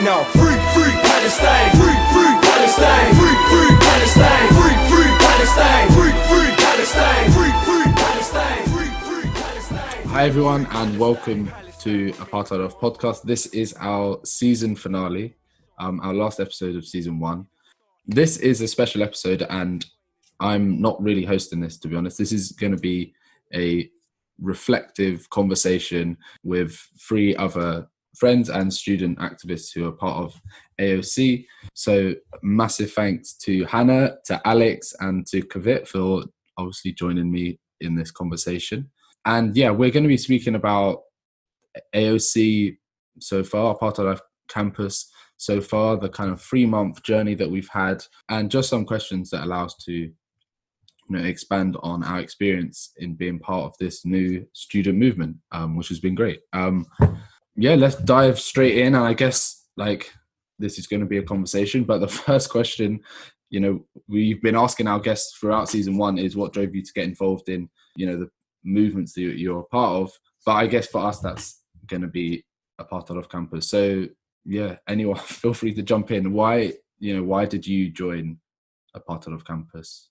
now. Free Palestine. Free Palestine. Free Palestine. Free Palestine. Free Palestine. Free Palestine. Free Palestine. Hi everyone, and welcome to Apartheid Off Podcast. This is our season finale, our last episode of season 1. This is a special episode, and I'm not really hosting this, to be honest. This is going to be a reflective conversation with 3 other friends and student activists who are part of AOC. So massive thanks to Hannah, to Alex, and to Kavit for obviously joining me in this conversation. And yeah, we're going to be speaking about AOC so far, Apartheid Off Campus so far, the kind of 3-month journey that we've had, and just some questions that allow us to expand on our experience in being part of this new student movement, which has been great. Yeah, let's dive straight in. And I guess this is going to be a conversation, but the first question, we've been asking our guests throughout season 1 is what drove you to get involved in, the movements that you're a part of. But I guess for us, that's going to be Apartheid Off Campus. So yeah, anyone feel free to jump in. Why did you join Apartheid Off Campus?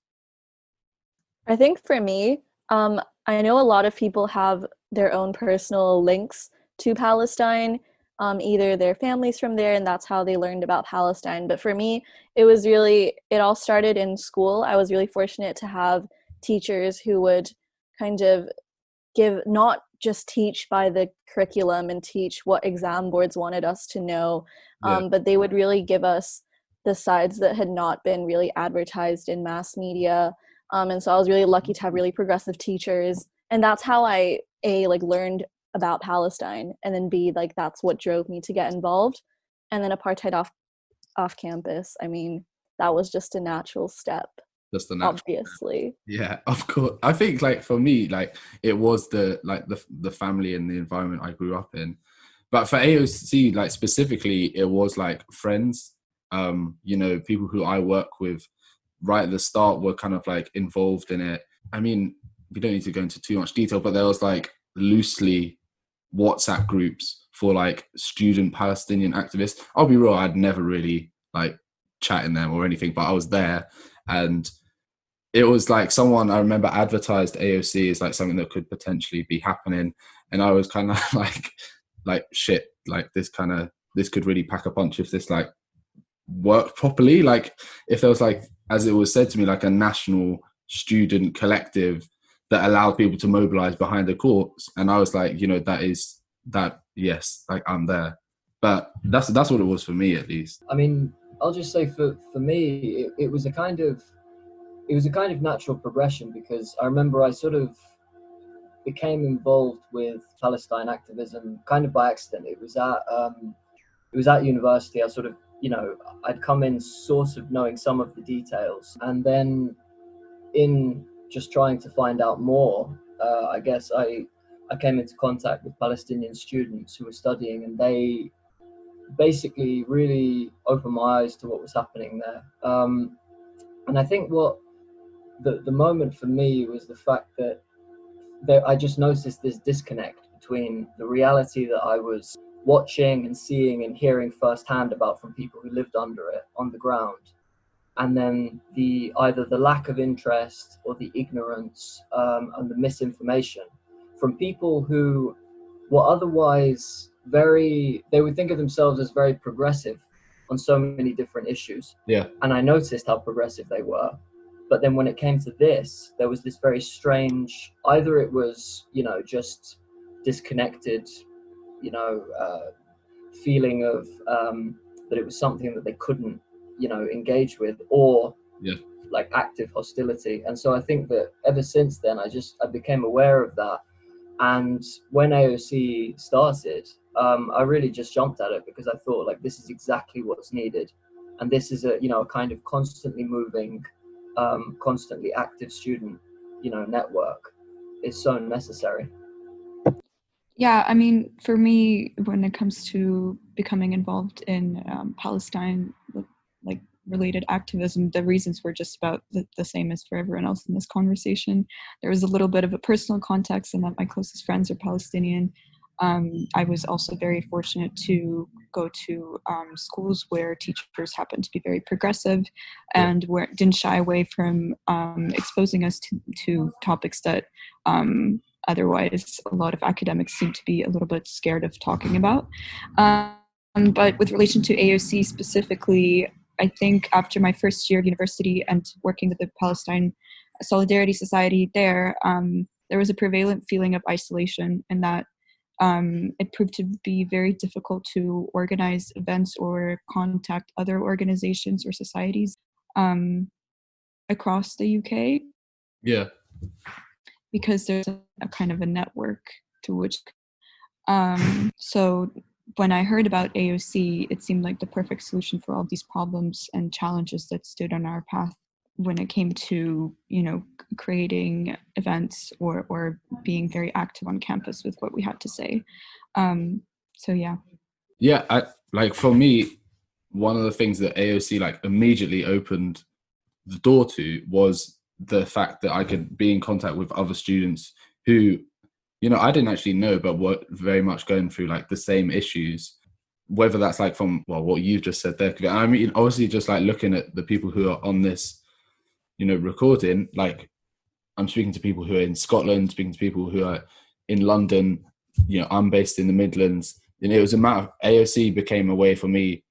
I think for me, I know a lot of people have their own personal links to Palestine, either their families from there, and that's how they learned about Palestine. But for me, it all started in school. I was really fortunate to have teachers who would kind of not just teach by the curriculum and teach what exam boards wanted us to know, but they would really give us the sides that had not been really advertised in mass media. And so I was really lucky to have really progressive teachers, and that's how I learned about Palestine, and then B, that's what drove me to get involved. And then Apartheid off campus, I mean, that was just a natural step. Just a natural obviously step. Yeah, of course. I think for me, it was the family and the environment I grew up in. But for AOC, specifically, it was friends, people who I work with right at the start were kind of involved in it. I mean, we don't need to go into too much detail, but there was loosely WhatsApp groups for student Palestinian activists. I'll be real, I'd never really chat in them or anything, but I was there, and it was someone I remember advertised AOC as something that could potentially be happening, and I was kind of shit, this could really pack a punch if this worked properly, if there was as it was said to me, a national student collective that allowed people to mobilize behind the cause. And I was yes, I'm there. But that's what it was for me, at least. I mean, I'll just say for me, it was a kind of natural progression, because I remember I sort of became involved with Palestine activism kind of by accident. It was at university. I sort of, I'd come in sort of knowing some of the details, and then in just trying to find out more, I guess I came into contact with Palestinian students who were studying, and they basically really opened my eyes to what was happening there. And I think what the moment for me was the fact that I just noticed this disconnect between the reality that I was watching and seeing and hearing firsthand about from people who lived under it on the ground, and then either the lack of interest or the ignorance and the misinformation from people who were otherwise they would think of themselves as very progressive on so many different issues. Yeah. And I noticed how progressive they were. But then when it came to this, there was this very strange, either it was, just disconnected, feeling of that it was something that they couldn't, engage with, or active hostility. And so I think that ever since then, I became aware of that. And when AOC started, I really just jumped at it, because I thought this is exactly what's needed. And this is a kind of constantly moving, constantly active student, network is so necessary. Yeah, I mean, for me, when it comes to becoming involved in Palestine, related activism, the reasons were just about the same as for everyone else in this conversation. There was a little bit of a personal context in that my closest friends are Palestinian. I was also very fortunate to go to schools where teachers happened to be very progressive and didn't shy away from exposing us to topics that otherwise a lot of academics seem to be a little bit scared of talking about. But with relation to AOC specifically, I think after my first year of university and working with the Palestine Solidarity Society there was a prevalent feeling of isolation, and that it proved to be very difficult to organize events or contact other organizations or societies across the UK. Yeah. Because there's a kind of a network to which. So when I heard about AOC, it seemed like the perfect solution for all these problems and challenges that stood on our path when it came to, creating events or being very active on campus with what we had to say. So yeah. Yeah, for me, one of the things that AOC immediately opened the door to was the fact that I could be in contact with other students who, I didn't actually know, but were very much going through the same issues, whether that's from, what you just said there. I mean, obviously just looking at the people who are on this, recording, I'm speaking to people who are in Scotland, speaking to people who are in London, I'm based in the Midlands, and it was a matter of AOC became a way for me.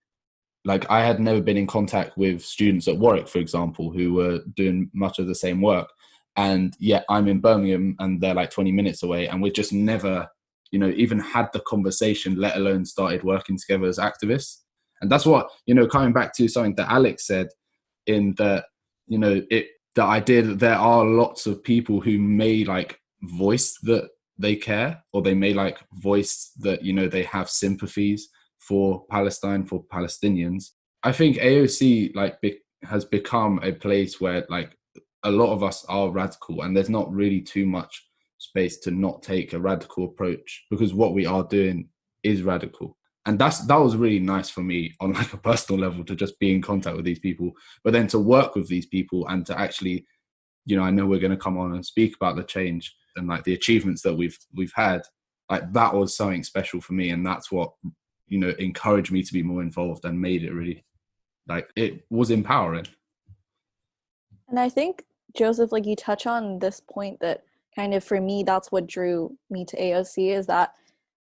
I had never been in contact with students at Warwick, for example, who were doing much of the same work. And yet I'm in Birmingham and they're 20 minutes away. And we've just never, even had the conversation, let alone started working together as activists. And that's what, coming back to something that Alex said in the, the idea that there are lots of people who may voice that they care, or they may voice that, they have sympathies for Palestine, for Palestinians. I think AOC has become a place where a lot of us are radical, and there's not really too much space to not take a radical approach, because what we are doing is radical. And that was really nice for me on a personal level, to just be in contact with these people, but then to work with these people and to actually, I know we're going to come on and speak about the change and the achievements that we've had. That was something special for me, and that's what encouraged me to be more involved and made it really it was empowering. And I think, Joseph, you touch on this point that kind of, for me, that's what drew me to AOC, is that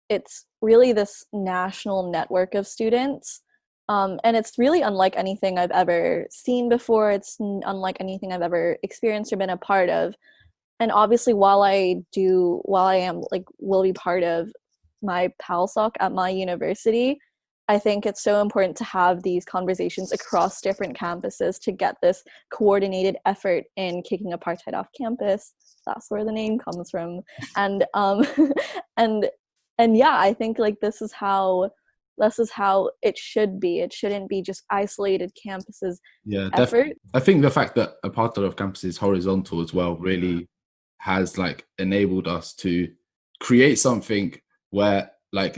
it's really this national network of students. And it's really unlike anything I've ever seen before. It's unlike anything I've ever experienced or been a part of. And obviously, while I am will be part of my PALSOC at my university, I think it's so important to have these conversations across different campuses to get this coordinated effort in kicking apartheid off campus. That's where the name comes from. And and yeah, I think this is how it should be. It shouldn't be just isolated campuses. Yeah, effort. I think the fact that apartheid off campus is horizontal as well really has enabled us to create something where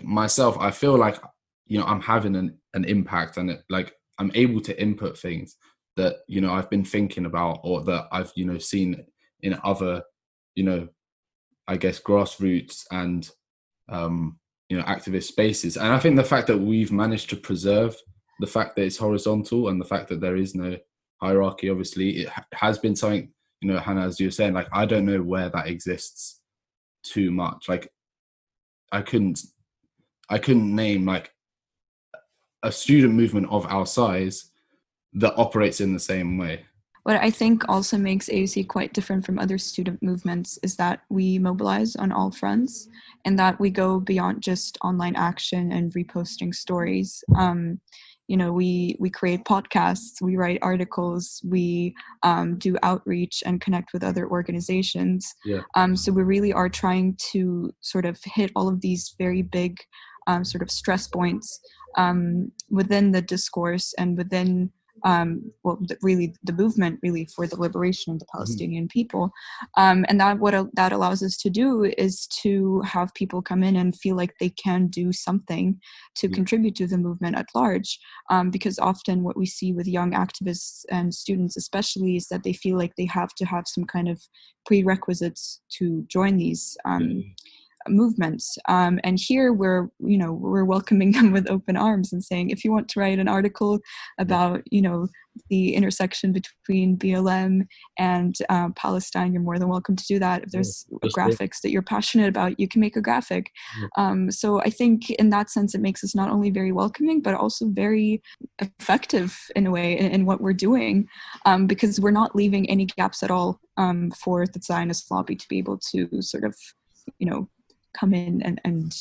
myself, I feel I'm having an impact, and I'm able to input things that I've been thinking about, or that I've seen in other I guess grassroots and activist spaces. And I think the fact that we've managed to preserve the fact that it's horizontal, and the fact that there is no hierarchy, obviously it has been something, Hannah, as you were saying, I don't know where that exists too much. I couldn't name a student movement of our size that operates in the same way. What I think also makes AOC quite different from other student movements is that we mobilize on all fronts, and that we go beyond just online action and reposting stories. We create podcasts, we write articles, we do outreach and connect with other organizations. Yeah. So we really are trying to sort of hit all of these very big sort of stress points within the discourse and within really the movement really for the liberation of the Palestinian people. And that that allows us to do is to have people come in and feel like they can do something to contribute to the movement at large. Because often what we see with young activists and students especially is that they feel like they have to have some kind of prerequisites to join these movements. And here we're welcoming them with open arms and saying, if you want to write an article about, the intersection between BLM and Palestine, you're more than welcome to do that. If there's graphics that you're passionate about, you can make a graphic. So I think in that sense, it makes us not only very welcoming, but also very effective in a way in what we're doing, because we're not leaving any gaps at all for the Zionist lobby to be able to sort of, come in and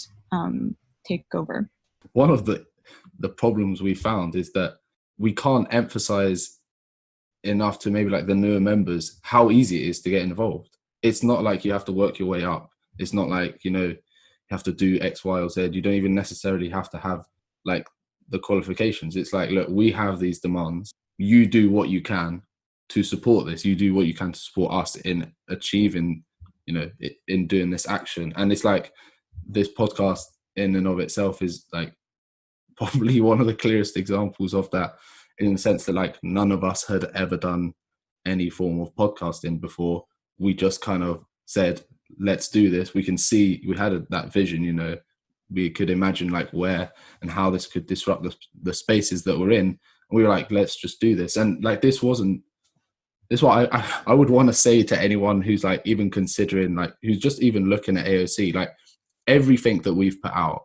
take over. One of the problems we found is that we can't emphasize enough to maybe like the newer members how easy it is to get involved. It's not like you have to work your way up. It's not like, you have to do X, Y, or Z. You don't even necessarily have to have like the qualifications. It's like, look, we have these demands. You do what you can to support this. You do what you can to support us in achieving, in doing this action. And it's like this podcast in and of itself is like probably one of the clearest examples of that, in the sense that like none of us had ever done any form of podcasting before. We just kind of said, let's do this. We can see, we had that vision, we could imagine like where and how this could disrupt the spaces that we're in. And we were like, let's just do this. And like, this is what I would want to say to anyone who's like even considering, like who's just even looking at AOC, like everything that we've put out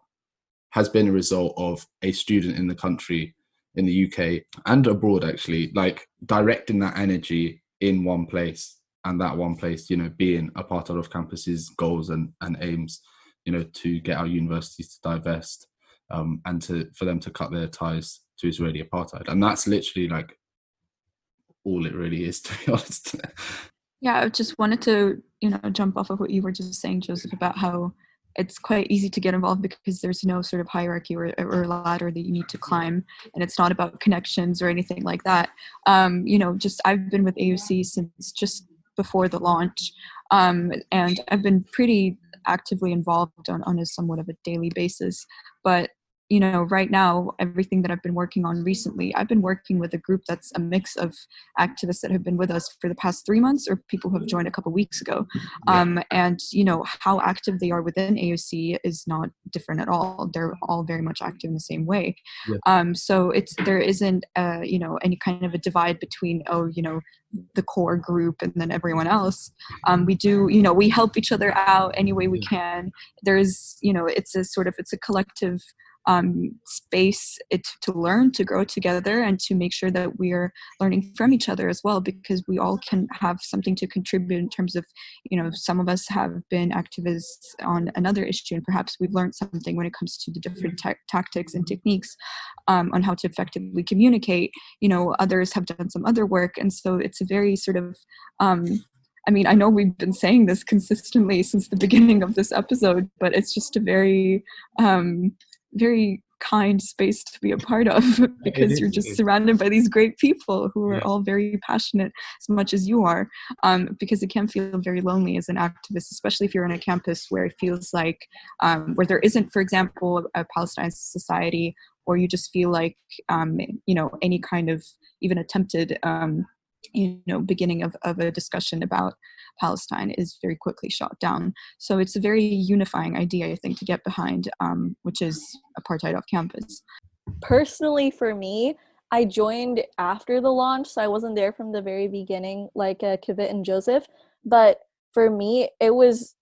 has been a result of a student in the country, in the UK and abroad, actually, like directing that energy in one place, and that one place, being Apartheid Off Campus's goals and aims, to get our universities to divest and for them to cut their ties to Israeli apartheid. And that's literally like all it really is, to be honest. Yeah, I just wanted to, jump off of what you were just saying, Joseph, about how it's quite easy to get involved because there's no sort of hierarchy or ladder that you need to climb, and it's not about connections or anything like that. Just I've been with AOC since just before the launch, and I've been pretty actively involved on a somewhat of a daily basis. But right now, everything that I've been working on recently, I've been working with a group that's a mix of activists that have been with us for the past 3 months or people who have joined a couple weeks ago. And, how active they are within AOC is not different at all. They're all very much active in the same way. So there isn't, any kind of a divide between, the core group and then everyone else. We do, we help each other out any way we can. There's, it's a collective space to learn, to grow together, and to make sure that we're learning from each other as well, because we all can have something to contribute in terms of, some of us have been activists on another issue, and perhaps we've learned something when it comes to the different tactics and techniques on how to effectively communicate. Others have done some other work, and so it's a very sort of I know we've been saying this consistently since the beginning of this episode, but it's just a very very kind space to be a part of, because you're just surrounded by these great people who are all very passionate as much as you are, because it can feel very lonely as an activist, especially if you're on a campus where it feels like where there isn't, for example, a Palestine society, or you just feel like any kind of even attempted beginning of a discussion about Palestine is very quickly shot down. So it's a very unifying idea, I think, to get behind, which is Apartheid Off Campus. Personally, for me, I joined after the launch, so I wasn't there from the very beginning, like Kavit and Joseph. But for me, it was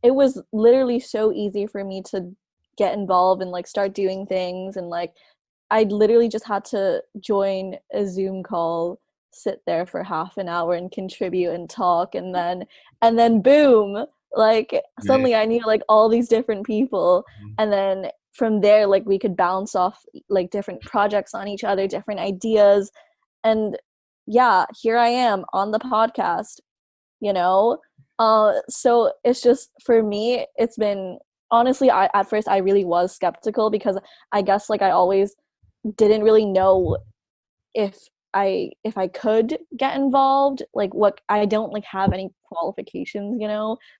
literally so easy for me to get involved and like start doing things, and like I literally just had to join a Zoom call, sit there for half an hour and contribute and talk, and then boom, like suddenly I knew like all these different people, and then from there like we could bounce off like different projects on each other, different ideas, and here I am on the podcast, so it's just, for me, it's been, honestly, at first I really was skeptical, because I guess like I always didn't really know if I could get involved, like what, I don't like have any qualifications,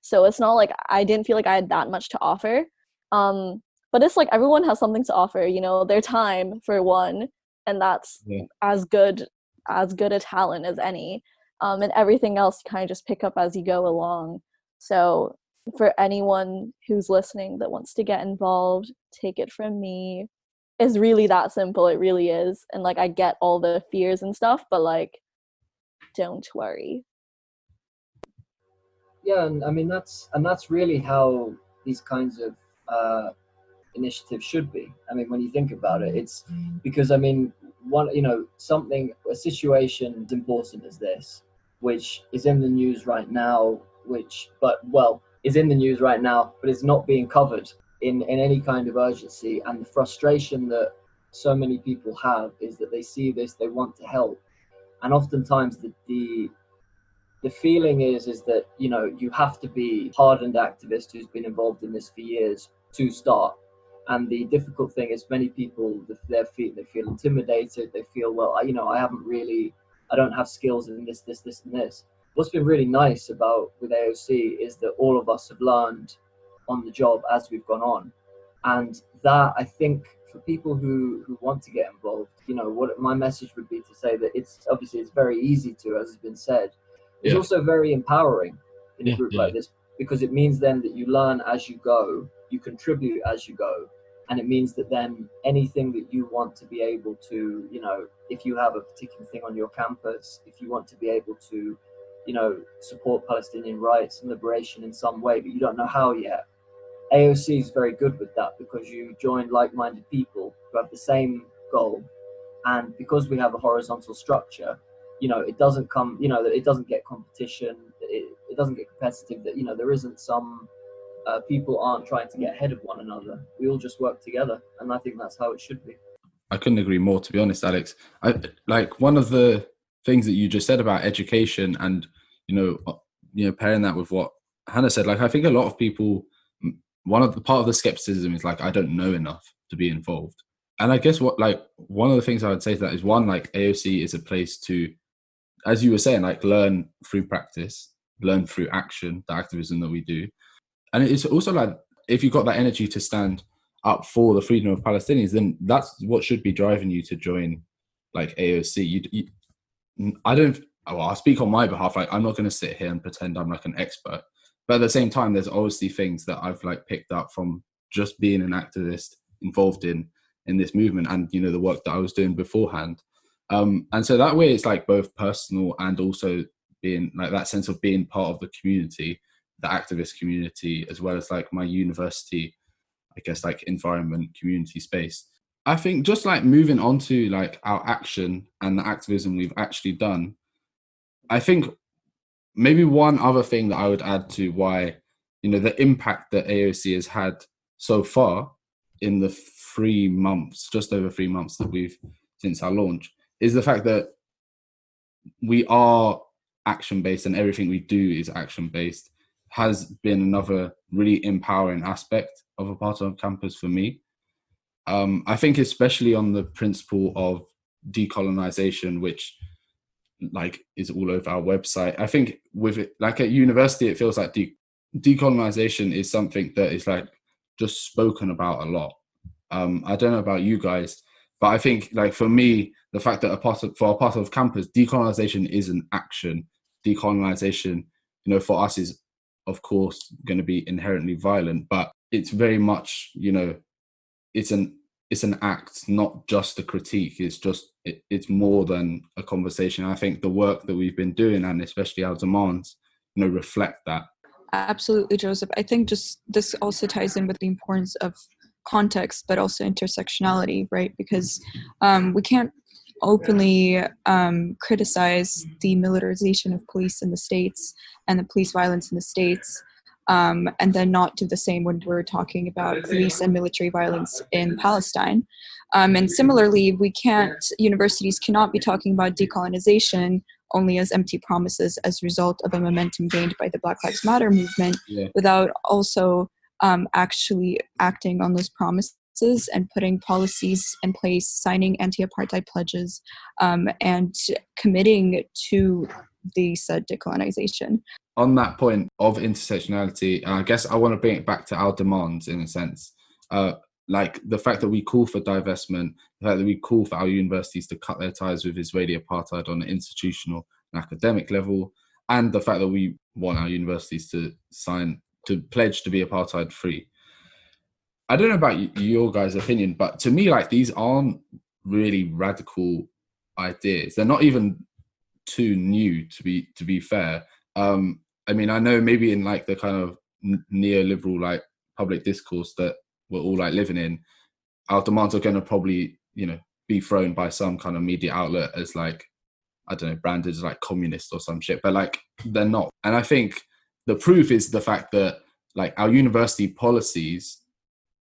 so it's not like I didn't feel like I had that much to offer, but it's like everyone has something to offer, their time for one, and that's as good a talent as any, and everything else you kind of just pick up as you go along. So For anyone who's listening that wants to get involved, take it from me. It's really that simple. It really is. And like, I get all the fears and stuff, but like, don't worry. Yeah, and I mean that's really how these kinds of initiatives should be. I mean, when you think about it, it's because I mean, a situation as important as this, which is in the news right now, is in the news right now, but it's not being covered in any kind of urgency. And the frustration that so many people have is that they see this, they want to help, and oftentimes the feeling is that you have to be a hardened activist who's been involved in this for years to start. And the difficult thing is many people they feel intimidated. They feel, well, I don't have skills in this and this. What's been really nice with AOC is that all of us have learned on the job as we've gone on, and that, I think, for people who want to get involved, what my message would be to say that it's very easy to, as has been said. It's also very empowering in a group like this, because it means then that you learn as you go, you contribute as you go, and it means that then anything that you want to be able to, if you have a particular thing on your campus, if you want to be able to, support Palestinian rights and liberation in some way, but you don't know how yet, AOC is very good with that, because you join like-minded people who have the same goal, and because we have a horizontal structure, it doesn't get competition, it doesn't get competitive, that there isn't some people aren't trying to get ahead of one another. We all just work together, and I think that's how it should be. I couldn't agree more, to be honest, Alex. I like one of the things that you just said about education, and pairing that with what Hannah said. Like, I think a lot of people, part of the skepticism is like, I don't know enough to be involved. And I guess one of the things I would say to that is, one, like, AOC is a place to, as you were saying, like, learn through practice, learn through action, the activism that we do. And it's also like, if you've got that energy to stand up for the freedom of Palestinians, then that's what should be driving you to join, like, AOC. I'll speak on my behalf. Like, I'm not going to sit here and pretend I'm like an expert, but at the same time, there's obviously things that I've like picked up from just being an activist involved in this movement, and the work that I was doing beforehand. And so that way, it's like both personal and also being like that sense of being part of the community, the activist community, as well as like my university, I guess, like environment, community space. I think just like moving on to like our action and the activism we've actually done, I think maybe one other thing that I would add to why, the impact that AOC has had so far in the 3 months, just over 3 months that we've since our launch, is the fact that we are action-based and everything we do is action-based, has been another really empowering aspect of Apartheid Off Campus for me. I think especially on the principle of decolonization, which like is all over our website. I think with it, like at university, it feels like decolonization is something that is like just spoken about a lot. I don't know about you guys, but I think like for me, the fact that for Apartheid Off Campus, decolonization is an action. Decolonization, for us is of course going to be inherently violent, but it's very much, it's an act, not just a critique. It's more than a conversation. I think the work that we've been doing, and especially our demands, reflect that. Absolutely, Joseph. I think just this also ties in with the importance of context, but also intersectionality, right? Because we can't openly criticize the militarization of police in the States and the police violence in the States, and then not do the same when we're talking about police and military violence in Palestine. And similarly, universities cannot be talking about decolonization only as empty promises as a result of a momentum gained by the Black Lives Matter movement, without also actually acting on those promises and putting policies in place, signing anti-apartheid pledges, and committing to the said decolonization. On that point of intersectionality, I guess I want to bring it back to our demands in a sense. Like the fact that we call for divestment, the fact that we call for our universities to cut their ties with Israeli apartheid on an institutional and academic level, and the fact that we want our universities to sign to pledge to be apartheid free. I don't know about your guys' opinion, but to me, like, these aren't really radical ideas. They're not even too new, to be fair. I mean, I know maybe in like the kind of neoliberal like public discourse that we're all like living in, our demands are going to probably, you know, be thrown by some kind of media outlet as like, I don't know, branded as like communist or some shit, but like they're not. And I think the proof is the fact that like our university policies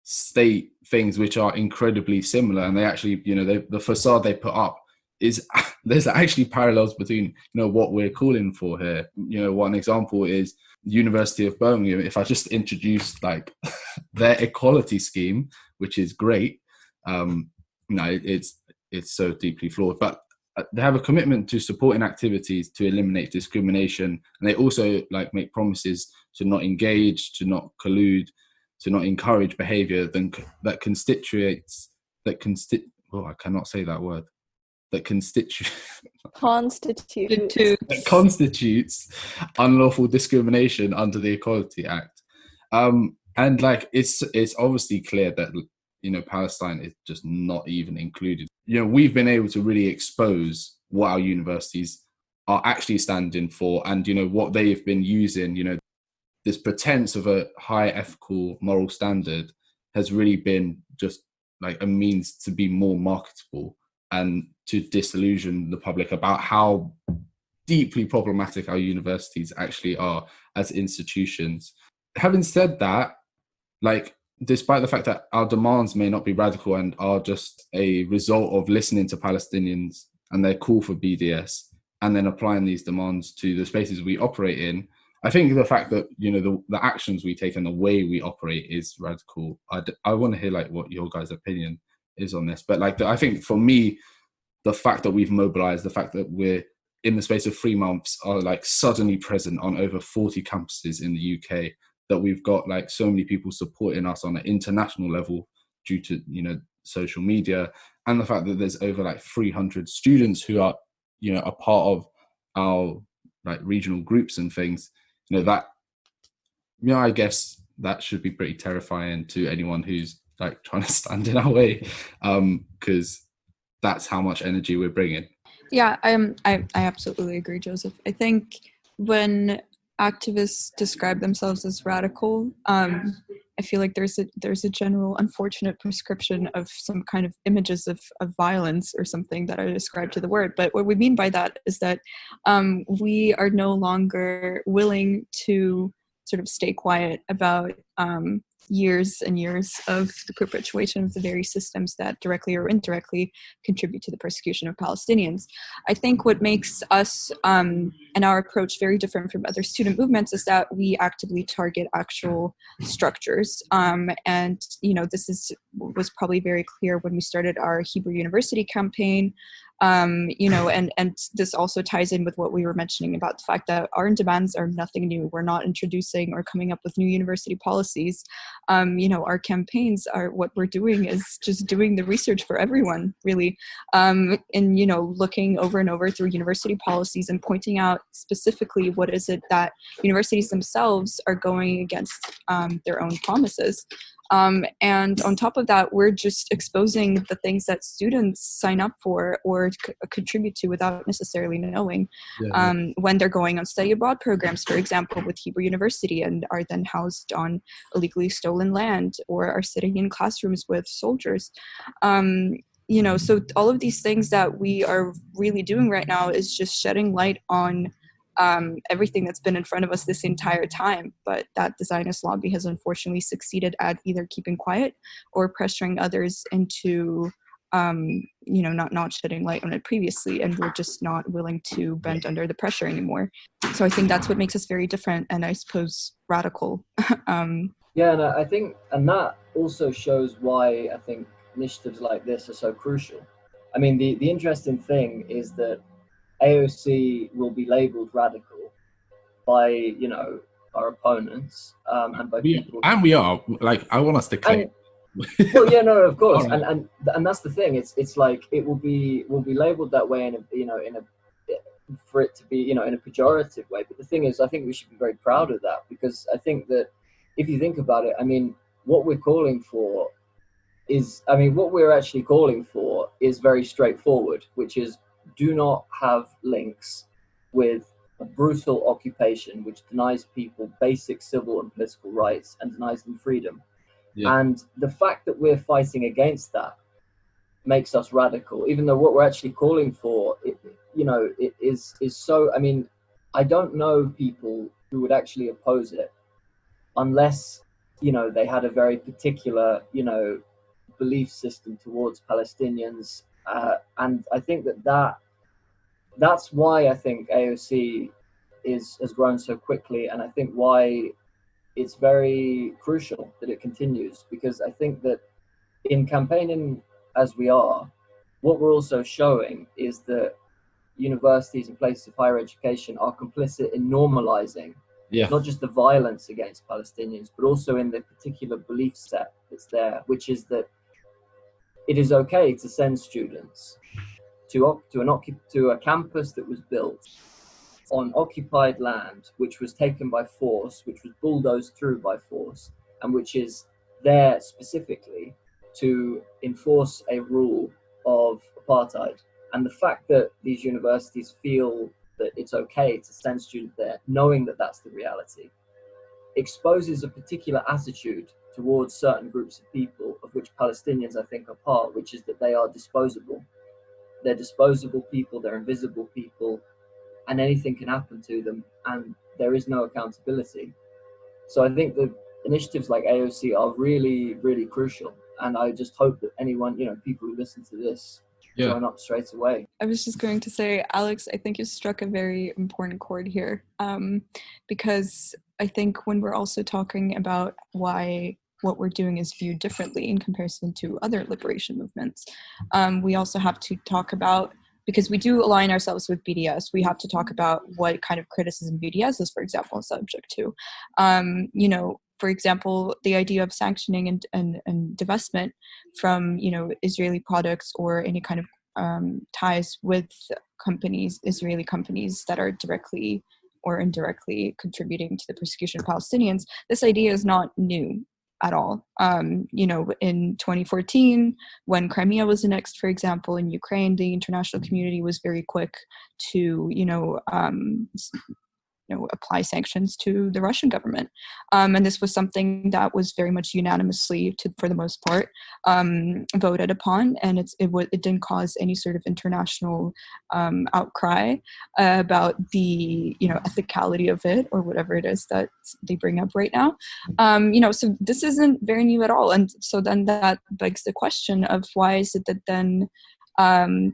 state things which are incredibly similar, and they actually, you know, the facade they put up is there's actually parallels between, you know, what we're calling for here. You know, one example is University of Birmingham. If I just introduced like their equality scheme, which is great, no, it's so deeply flawed, but they have a commitment to supporting activities to eliminate discrimination, and they also like make promises to not engage, to not collude, to not encourage behaviour that constitutes oh, I cannot say that word. That constitutes unlawful discrimination under the Equality Act. And like it's obviously clear that, you know, Palestine is just not even included. You know, we've been able to really expose what our universities are actually standing for, and, you know, what they've been using, you know, this pretense of a high ethical moral standard has really been just like a means to be more marketable and to disillusion the public about how deeply problematic our universities actually are as institutions. Having said that, like, despite the fact that our demands may not be radical and are just a result of listening to Palestinians and their call for BDS and then applying these demands to the spaces we operate in, I think the fact that, you know, the actions we take and the way we operate is radical. I want to hear like what your guys' opinion is on this. But like, I think for me, the fact that we've mobilized, the fact that we're in the space of 3 months are like suddenly present on over 40 campuses in the UK, that we've got like so many people supporting us on an international level due to, you know, social media, and the fact that there's over like 300 students who are, you know, a part of our like regional groups and things, you know, that, you know, I guess that should be pretty terrifying to anyone who's like trying to stand in our way, because that's how much energy we're bringing. Yeah, I absolutely agree, Joseph. I think when activists describe themselves as radical, I feel like there's a general unfortunate prescription of some kind of images of violence or something that are ascribed to the word. But what we mean by that is that we are no longer willing to sort of stay quiet about years and years of the perpetuation of the very systems that directly or indirectly contribute to the persecution of Palestinians. I think what makes us and our approach very different from other student movements is that we actively target actual structures. And, you know, this was probably very clear when we started our Hebrew University campaign. You know, and this also ties in with what we were mentioning about the fact that our demands are nothing new. We're not introducing or coming up with new university policies. You know, our campaigns are, what we're doing is just doing the research for everyone, really, and, you know, looking over and over through university policies and pointing out specifically what is it that universities themselves are going against their own promises. And on top of that, we're just exposing the things that students sign up for or contribute to without necessarily knowing, when they're going on study abroad programs, for example, with Hebrew University, and are then housed on illegally stolen land or are sitting in classrooms with soldiers. You know, so all of these things that we are really doing right now is just shedding light on everything that's been in front of us this entire time, but that the Zionist lobby has unfortunately succeeded at either keeping quiet or pressuring others into, you know, not shedding light on it previously, and we're just not willing to bend under the pressure anymore. So I think that's what makes us very different, and I suppose radical. Yeah, and I think, and that also shows why I think initiatives like this are so crucial. I mean, the interesting thing is that AOC will be labelled radical by, you know, our opponents, and by people. And we are, like, I want us to claim. Well, yeah, no, of course, Right. and that's the thing. It's like it will be labelled that way in a, you know, for it to be, you know, in a pejorative way. But the thing is, I think we should be very proud of that, because I think that if you think about it, I mean, what we're calling for what we're actually calling for is very straightforward, which is do not have links with a brutal occupation which denies people basic civil and political rights and denies them freedom. Yeah. And the fact that we're fighting against that makes us radical, even though what we're actually calling for, it is so. I mean, I don't know people who would actually oppose it unless, they had a very particular, belief system towards Palestinians. And I think that's why I think AOC has grown so quickly, and I think why it's very crucial that it continues, because I think that in campaigning as we are, what we're also showing is that universities and places of higher education are complicit in normalizing not just the violence against Palestinians, but also in the particular belief set that's there, which is that it is okay to send students to a campus that was built on occupied land, which was taken by force, which was bulldozed through by force, and which is there specifically to enforce a rule of apartheid. And the fact that these universities feel that it's okay to send students there, knowing that that's the reality, exposes a particular attitude towards certain groups of people, of which Palestinians, I think, are part, which is that they are disposable. They're disposable people, they're invisible people, and anything can happen to them, and there is no accountability. So I think that initiatives like AOC are really, really crucial. And I just hope that anyone, people who listen to this, join up straight away. I was just going to say, Alex, I think you struck a very important chord here, because I think when we're also talking about why what we're doing is viewed differently in comparison to other liberation movements, we also have to talk about, because we do align ourselves with BDS, we have to talk about what kind of criticism BDS is, for example, subject to. For example, the idea of sanctioning and divestment from, Israeli products or any kind of ties with Israeli companies that are directly or indirectly contributing to the persecution of Palestinians. This idea is not new at all. In 2014, when Crimea was annexed, for example, in Ukraine, the international community was very quick to, apply sanctions to the Russian government. And this was something that was very much unanimously, for the most part, voted upon. And it didn't cause any sort of international outcry about the, ethicality of it, or whatever it is that they bring up right now. So this isn't very new at all. And so then that begs the question of, why is it that then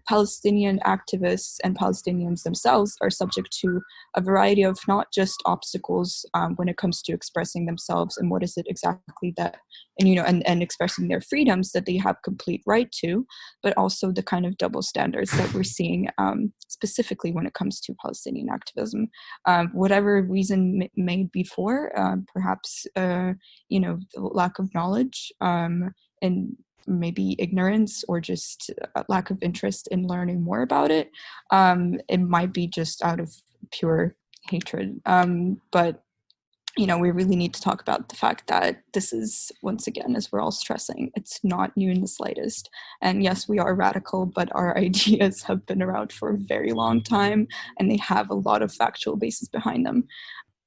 Palestinian activists and Palestinians themselves are subject to a variety of not just obstacles when it comes to expressing themselves and what is it exactly that, and expressing their freedoms that they have complete right to, but also the kind of double standards that we're seeing specifically when it comes to Palestinian activism. Whatever reason may be for, perhaps, the lack of knowledge and maybe ignorance, or just a lack of interest in learning more about it. It might be just out of pure hatred. But, we really need to talk about the fact that this is, once again, as we're all stressing, it's not new in the slightest. And yes, we are radical, but our ideas have been around for a very long time, and they have a lot of factual basis behind them.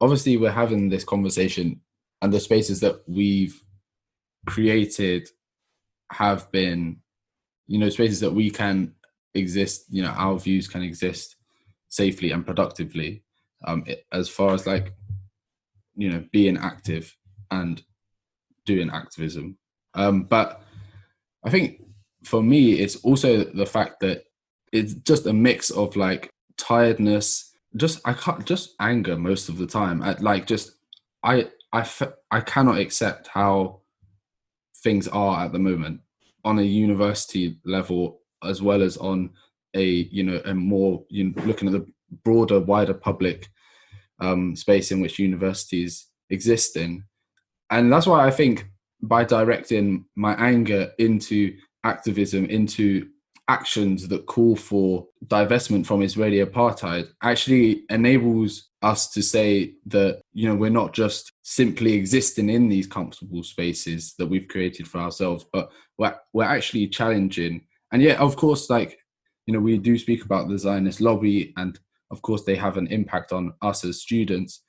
Obviously, we're having this conversation, and the spaces that we've created have been, spaces that we can exist, our views can exist safely and productively, as far as being active and doing activism. But I think for me, it's also the fact that it's just a mix of tiredness, just anger most of the time. I cannot accept how things are at the moment on a university level, as well as on a more looking at the broader, wider public space in which universities exist in. And that's why I think by directing my anger into activism, into actions that call for divestment from Israeli apartheid actually enables us to say that, you know, we're not just simply existing in these comfortable spaces that we've created for ourselves, but we're actually challenging. And yet, of course, like, you know, we do speak about the Zionist lobby, and of course they have an impact on us as students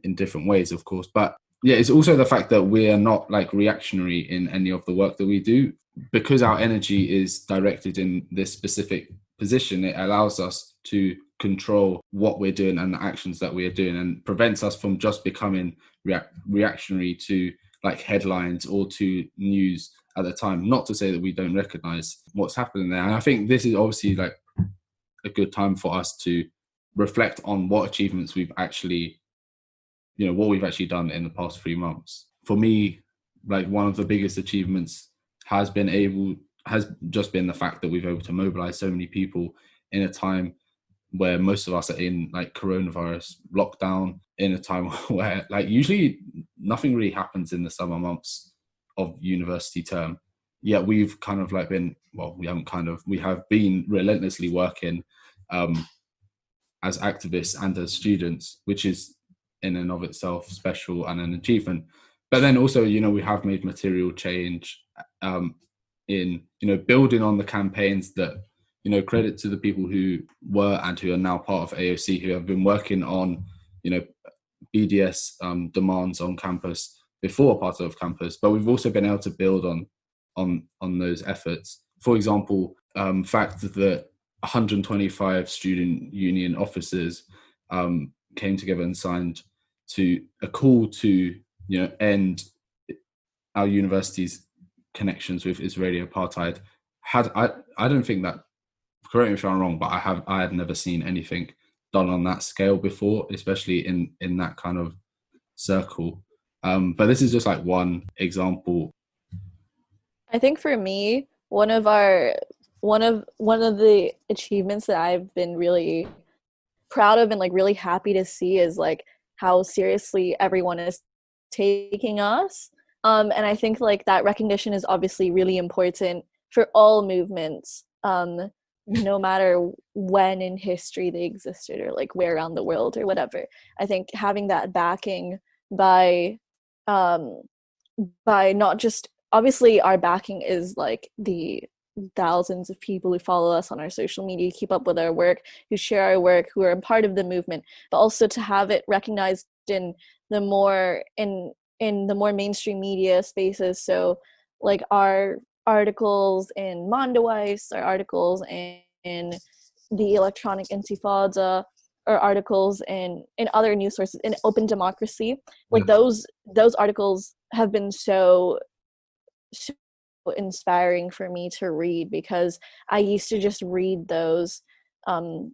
in different ways, of course. But yeah, it's also the fact that we are not like reactionary in any of the work that we do. Because our energy is directed in this specific position, it allows us to control what we're doing and the actions that we are doing, and prevents us from just becoming reactionary to like headlines or to news at the time. Not to say that we don't recognize what's happening there. And I think this is obviously like a good time for us to reflect on what achievements we've actually, you know, what we've actually done in the past 3 months. For me, like one of the biggest achievements has just been the fact that we've been able to mobilize so many people in a time where most of us are in like coronavirus lockdown, in a time where like usually nothing really happens in the summer months of university term. Yet we've kind of like been, well, we have been relentlessly working as activists and as students, which is in and of itself special and an achievement. But then also, you know, we have made material change in, you know, building on the campaigns that, you know, credit to the people who were and who are now part of AOC, who have been working on, you know, BDS demands on campus before Apartheid Off Campus. But we've also been able to build on those efforts. For example, fact that 125 student union officers came together and signed to a call to, you know, end our university's connections with Israeli apartheid. I don't think that, correct me if I'm wrong, but I had never seen anything done on that scale before, especially in that kind of circle. But this is just like one example. I think for me, one of the achievements that I've been really proud of and like really happy to see is like how seriously everyone is taking us. And I think like that recognition is obviously really important for all movements, no matter when in history they existed or like where around the world or whatever. I think having that backing by not just, obviously our backing is like the thousands of people who follow us on our social media, keep up with our work, who share our work, who are a part of the movement, but also to have it recognized in the more mainstream media spaces. So like our articles in Mondoweiss, our articles in the Electronic Intifada, or articles in other news sources, in Open Democracy, like those articles have been so inspiring for me to read, because I used to just read from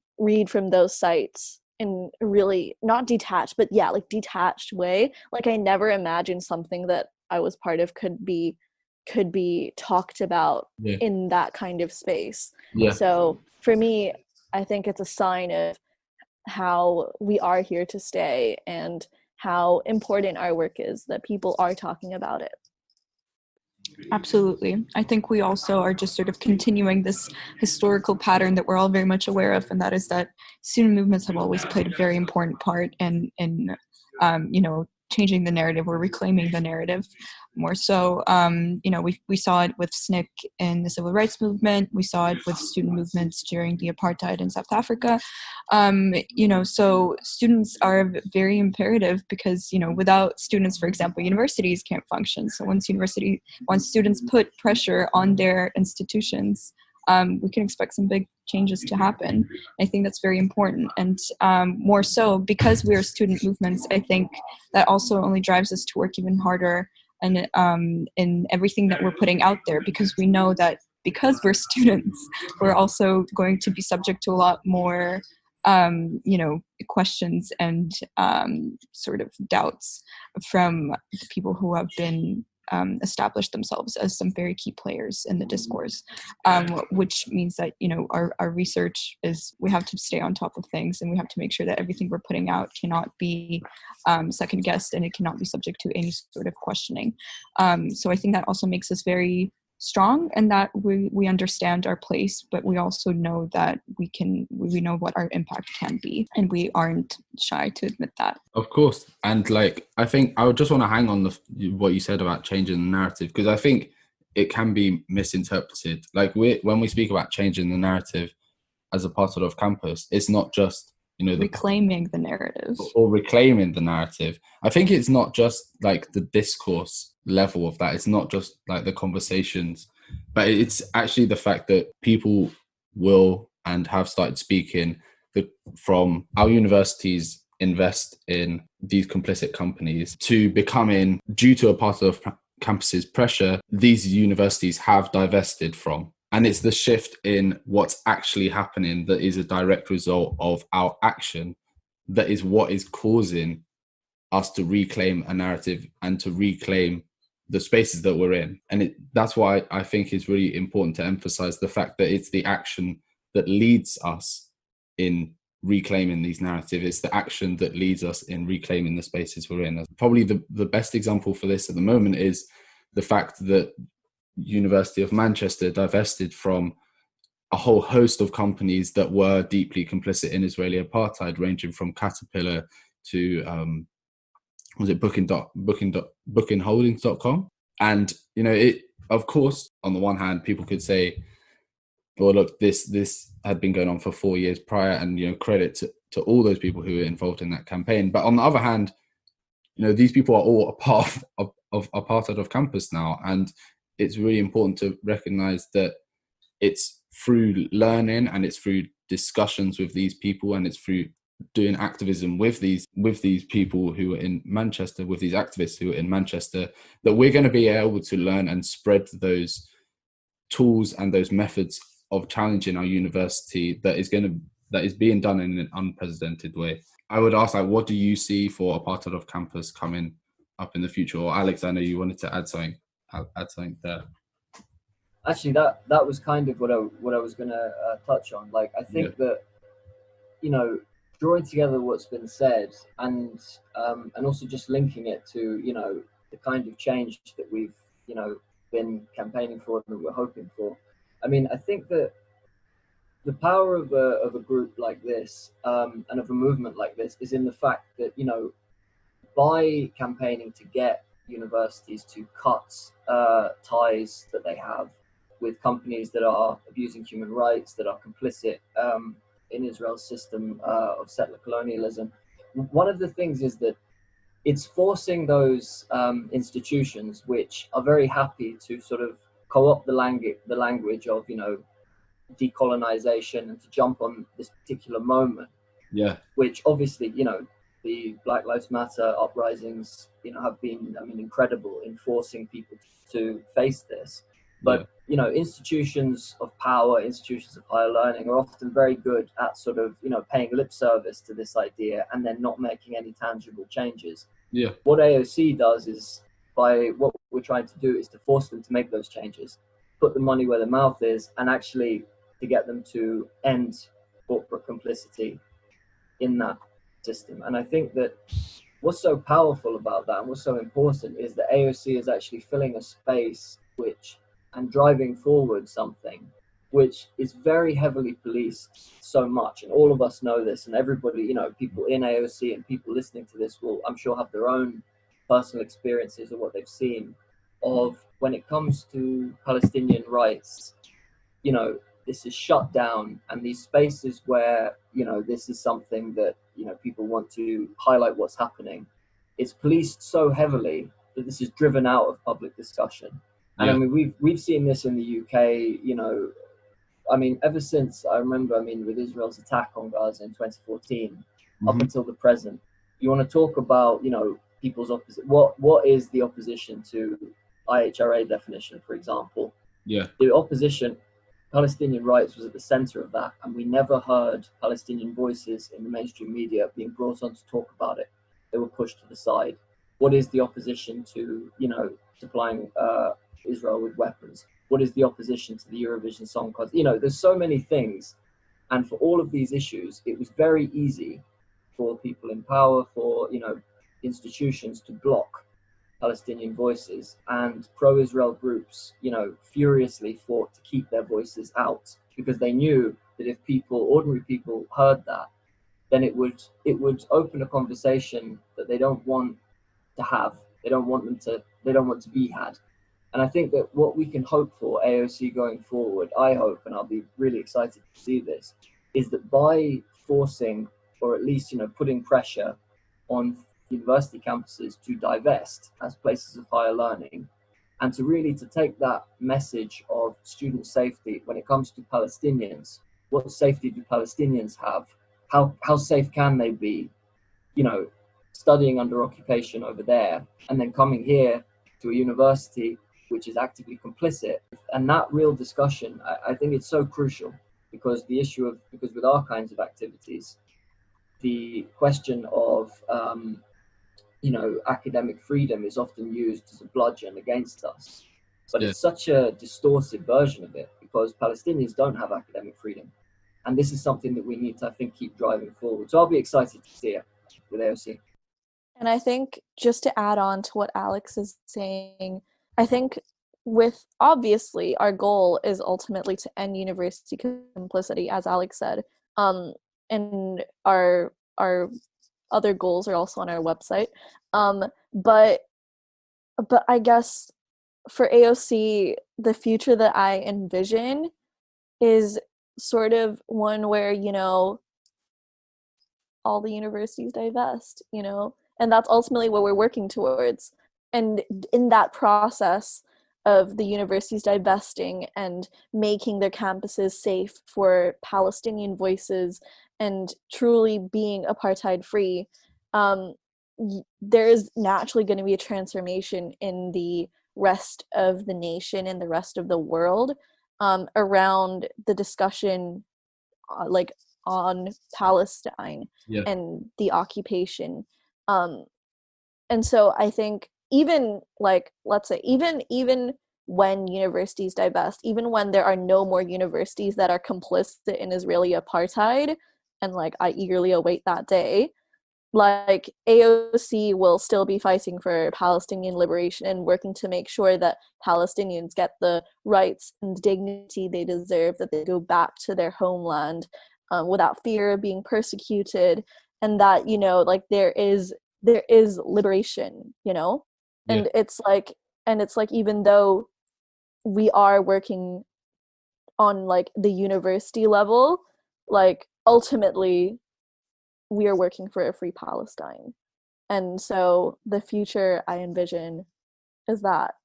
those sites in really not detached, but yeah, like detached way. Like I never imagined something that I was part of could be talked about in that kind of space. So for me, I think it's a sign of how we are here to stay and how important our work is, that people are talking about it. Absolutely. I think we also are just sort of continuing this historical pattern that we're all very much aware of, and that is that student movements have always played a very important part in you know, changing the narrative or reclaiming the narrative more so. You know, we saw it with SNCC in the civil rights movement. We saw it with student movements during the apartheid in South Africa. You know, so students are very imperative because, you know, without students, for example, universities can't function. So once students put pressure on their institutions, we can expect some big changes to happen. I think that's very important. And more so because we are student movements, I think that also only drives us to work even harder and in everything that we're putting out there, because we know that because we're students, we're also going to be subject to a lot more you know, questions and sort of doubts from the people who have been established themselves as some very key players in the discourse, which means that, you know, our research is, we have to stay on top of things, and we have to make sure that everything we're putting out cannot be second guessed, and it cannot be subject to any sort of questioning. So I think that also makes us very strong, and that we understand our place, but we also know that we know what our impact can be, and we aren't shy to admit that. Of course. And like, I think I would just want to hang on what you said about changing the narrative, because I think it can be misinterpreted. Like, when we speak about changing the narrative as Apartheid Off Campus, it's not just, you know, reclaiming the narrative or reclaiming the narrative. I think it's not just like the discourse level of that. It's not just like the conversations, but it's actually the fact that people will and have started speaking from our universities invest in these complicit companies to becoming, due to Apartheid Off Campus's pressure, these universities have divested from. And it's the shift in what's actually happening that is a direct result of our action that is what is causing us to reclaim a narrative and to reclaim the spaces that we're in. And that's why I think it's really important to emphasize the fact that it's the action that leads us in reclaiming these narratives. It's the action that leads us in reclaiming the spaces we're in. Probably the best example for this at the moment is the fact that University of Manchester divested from a whole host of companies that were deeply complicit in Israeli apartheid, ranging from Caterpillar to was it bookingholdings.com. And you know, it, of course, on the one hand, people could say, well, look, this had been going on for 4 years prior, and you know, credit to all those people who were involved in that campaign. But on the other hand, you know, these people are all a part of Apartheid Off Campus now, and it's really important to recognize that it's through learning and it's through discussions with these people and it's through doing activism with these people who are in Manchester, with these activists who are in Manchester, that we're going to be able to learn and spread those tools and those methods of challenging our university that is being done in an unprecedented way. I would ask, like, what do you see for Apartheid Off Campus coming up in the future? Or Alex, I know you wanted to add something there. Actually, that was kind of what I was going to touch on. Like, I think that, you know, drawing together what's been said and also just linking it to, you know, the kind of change that we've, you know, been campaigning for and that we're hoping for. I mean, I think that the power of a group like this and of a movement like this is in the fact that, you know, by campaigning to get universities to cut ties that they have with companies that are abusing human rights, that are complicit in Israel's system of settler colonialism. One of the things is that it's forcing those institutions which are very happy to sort of co-opt the language of, you know, decolonization and to jump on this particular moment. Yeah. Which obviously, you know, the Black Lives Matter uprisings, you know, have been, I mean, incredible in forcing people to face this. But, you know, institutions of power, institutions of higher learning are often very good at sort of, you know, paying lip service to this idea and then not making any tangible changes. Yeah. What AOC does is, by what we're trying to do is to force them to make those changes, put the money where the mouth is, and actually to get them to end corporate complicity in that system. And I think that what's so powerful about that and what's so important is that AOC is actually filling a space and driving forward something which is very heavily policed so much. And all of us know this, and everybody, you know, people in AOC and people listening to this will, I'm sure, have their own personal experiences of what they've seen of when it comes to Palestinian rights. You know, this is shut down, and these spaces where, you know, this is something that, you know, people want to highlight what's happening, it's policed so heavily that this is driven out of public discussion. And I mean, we've seen this in the UK, you know, I mean, ever since, I remember, I mean, with Israel's attack on Gaza in 2014, up until the present, you want to talk about, you know, people's opposite, what is the opposition to IHRA definition, for example? Yeah. The opposition, Palestinian rights, was at the center of that, and we never heard Palestinian voices in the mainstream media being brought on to talk about it. They were pushed to the side. What is the opposition to, you know, supplying Israel with weapons? What is the opposition to the Eurovision Song Contest? You know, there's so many things, and for all of these issues, it was very easy for people in power, for, you know, institutions to block Palestinian voices, and pro-Israel groups, furiously fought to keep their voices out because they knew that if ordinary people, heard that, then it would open a conversation that they don't want to have. They don't want to be had. And I think that what we can hope for AOC going forward, I hope, and I'll be really excited to see this, is that by forcing, or at least putting pressure on university campuses to divest as places of higher learning, and to take that message of student safety when it comes to Palestinians. What safety do Palestinians have? How safe can they be, studying under occupation over there, and then coming here to a university which is actively complicit? And that real discussion, I think it's so crucial, because with our kinds of activities, the question of academic freedom is often used as a bludgeon against us. But it's such a distorted version of it, because Palestinians don't have academic freedom. And this is something that we need to, I think, keep driving forward. So I'll be excited to see it with AOC. And I think, just to add on to what Alex is saying, I think obviously our goal is ultimately to end university complicity, as Alex said. And our other goals are also on our website. But I guess for AOC, the future that I envision is sort of one where, all the universities divest, and that's ultimately what we're working towards. And in that process of the universities divesting and making their campuses safe for Palestinian voices and truly being apartheid free, there is naturally going to be a transformation in the rest of the nation and the rest of the world around the discussion on Palestine and the occupation. And so I think even let's say even when universities divest, even when there are no more universities that are complicit in Israeli apartheid, and I eagerly await that day, AOC will still be fighting for Palestinian liberation and working to make sure that Palestinians get the rights and dignity they deserve, that they go back to their homeland without fear of being persecuted, and that there is liberation, and it's even though we are working on the university level, ultimately we are working for a free Palestine. And so the future I envision is that.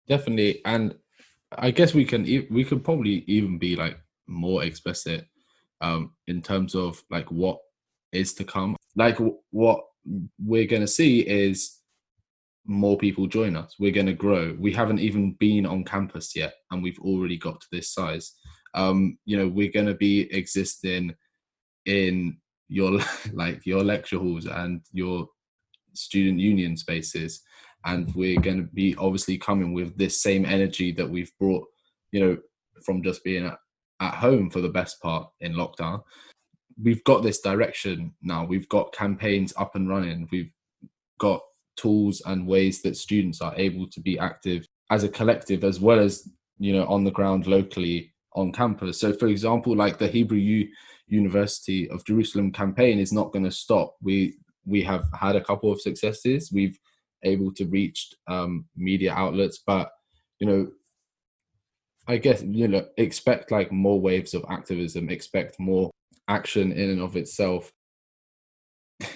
Definitely. And I guess we could probably even be more explicit in terms of what is to come. What we're going to see is more people join us. We're going to grow. We haven't even been on campus yet, and we've already got to this size. We're going to be existing in your your lecture halls and your student union spaces, and we're going to be obviously coming with this same energy that we've brought from just being at home for the best part in lockdown. We've got this direction now. We've got campaigns up and running. We've got tools and ways that students are able to be active as a collective, as well as on the ground locally on campus. So for example, the Hebrew University of Jerusalem campaign is not going to stop. We have had a couple of successes. We've able to reach media outlets, but I guess expect more waves of activism, expect more action in and of itself.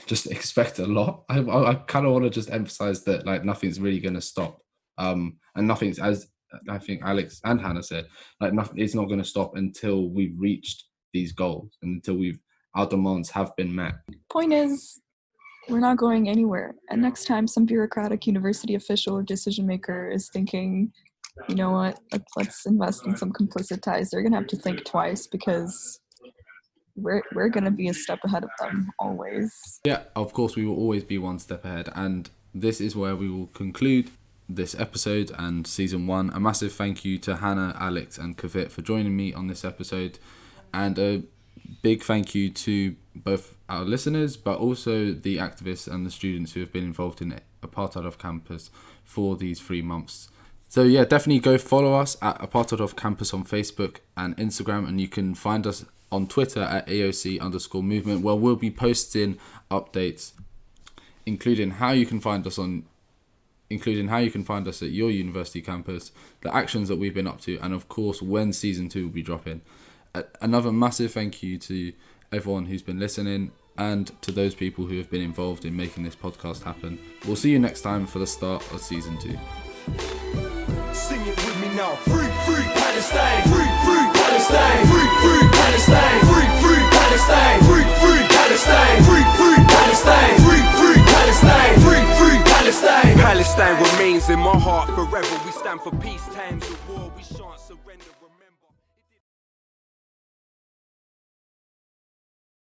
Just expect a lot. I kind of want to just emphasize that nothing's really going to stop, and nothing's, as I think Alex and Hannah said, nothing, it's not going to stop until we've reached these goals and until our demands have been met. Point is, we're not going anywhere. And next time some bureaucratic university official or decision maker is thinking, you know what, let's invest in some complicit ties, they're going to have to think twice, because we're going to be a step ahead of them always. Yeah, of course, we will always be one step ahead. And this is where we will conclude this episode and season 1. A massive thank you to Hannah, Alex and Kavit for joining me on this episode. And big thank you to both our listeners, but also the activists and the students who have been involved in Apartheid Off Campus for these 3 months. So yeah, definitely go follow us at Apartheid Off Campus on Facebook and Instagram, and you can find us on Twitter at AOC_movement, where we'll be posting updates, including how you can find us at your university campus, the actions that we've been up to, and of course when season 2 will be dropping. Another massive thank you to everyone who's been listening and to those people who have been involved in making this podcast happen. We'll see you next time for the start of season 2. Sing it with me now. Free, free Palestine. Free, free Palestine. Free, free Palestine. Free, free Palestine. Free, free Palestine. Free, free Palestine. Free, free Palestine. Free, free Palestine. Palestine remains in my heart forever. We stand for peace times of war. We shan't surrender.